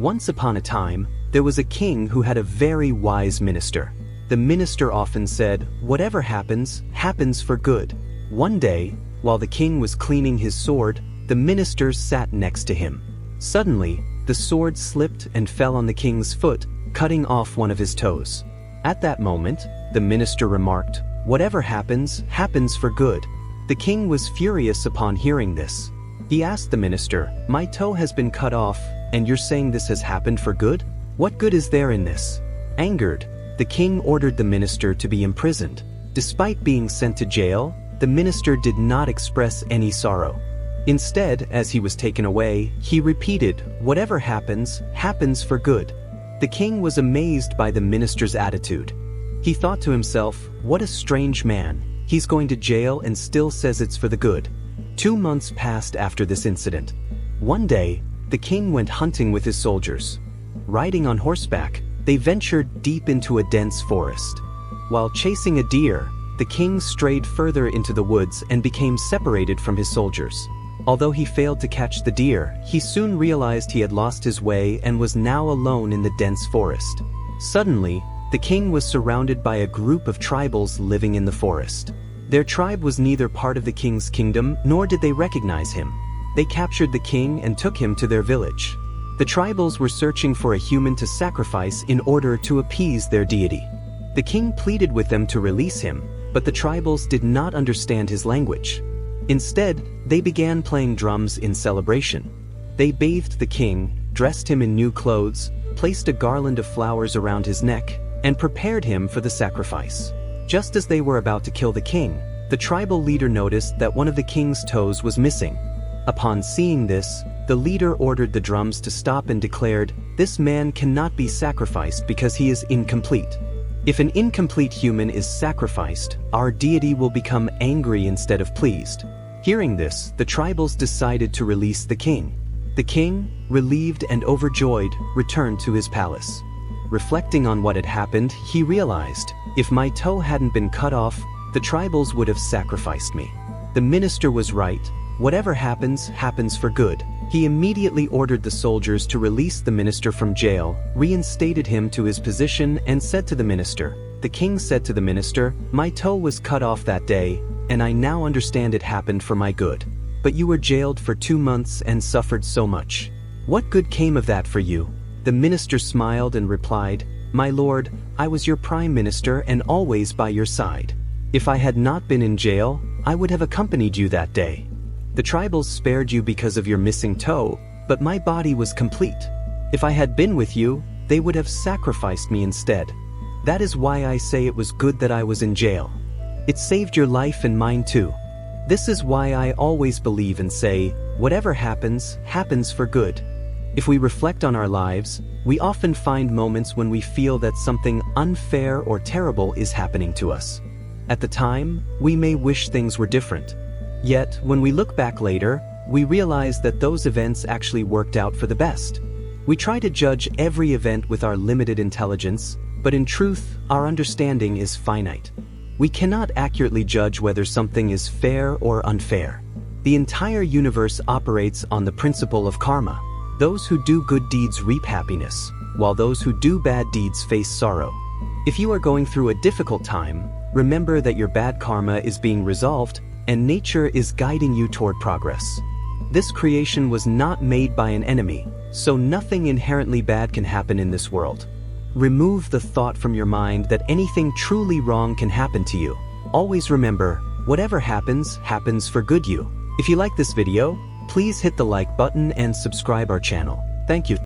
Once upon a time, there was a king who had a very wise minister. The minister often said, "Whatever happens, happens for good." One day, while the king was cleaning his sword, the minister sat next to him. Suddenly, the sword slipped and fell on the king's foot, cutting off one of his toes. At that moment, the minister remarked, "Whatever happens, happens for good." The king was furious upon hearing this. He asked the minister, "My toe has been cut off, and you're saying this has happened for good? What good is there in this?" Angered, the king ordered the minister to be imprisoned. Despite being sent to jail, the minister did not express any sorrow. Instead, as he was taken away, he repeated, "Whatever happens, happens for good." The king was amazed by the minister's attitude. He thought to himself, "What a strange man. He's going to jail and still says it's for the good." 2 months passed after this incident. One day, the king went hunting with his soldiers. Riding on horseback, they ventured deep into a dense forest. While chasing a deer, the king strayed further into the woods and became separated from his soldiers. Although he failed to catch the deer, he soon realized he had lost his way and was now alone in the dense forest. Suddenly, the king was surrounded by a group of tribals living in the forest. Their tribe was neither part of the king's kingdom nor did they recognize him. They captured the king and took him to their village. The tribals were searching for a human to sacrifice in order to appease their deity. The king pleaded with them to release him, but the tribals did not understand his language. Instead, they began playing drums in celebration. They bathed the king, dressed him in new clothes, placed a garland of flowers around his neck, and prepared him for the sacrifice. Just as they were about to kill the king, the tribal leader noticed that one of the king's toes was missing. Upon seeing this, the leader ordered the drums to stop and declared, "This man cannot be sacrificed because he is incomplete. If an incomplete human is sacrificed, our deity will become angry instead of pleased." Hearing this, the tribals decided to release the king. The king, relieved and overjoyed, returned to his palace. Reflecting on what had happened, he realized, "If my toe hadn't been cut off, the tribals would have sacrificed me." The minister was right. Whatever happens, happens for good. He immediately ordered the soldiers to release the minister from jail, reinstated him to his position, and said to the minister, "The king said to the minister, 'My toe was cut off that day, and I now understand it happened for my good. But you were jailed for 2 months and suffered so much. What good came of that for you?' The minister smiled and replied, 'My lord, I was your prime minister and always by your side. If I had not been in jail, I would have accompanied you that day. The tribals spared you because of your missing toe, but my body was complete. If I had been with you, they would have sacrificed me instead. That is why I say it was good that I was in jail. It saved your life and mine too. This is why I always believe and say, whatever happens, happens for good.' If we reflect on our lives, we often find moments when we feel that something unfair or terrible is happening to us. At the time, we may wish things were different. Yet, when we look back later, we realize that those events actually worked out for the best. We try to judge every event with our limited intelligence, but in truth, our understanding is finite. We cannot accurately judge whether something is fair or unfair. The entire universe operates on the principle of karma. Those who do good deeds reap happiness, while those who do bad deeds face sorrow. If you are going through a difficult time, remember that your bad karma is being resolved and nature is guiding you toward progress. This creation was not made by an enemy, so nothing inherently bad can happen in this world. Remove the thought from your mind that anything truly wrong can happen to you. Always remember, whatever happens, happens for good you. If you like this video, please hit the like button and subscribe our channel. Thank you.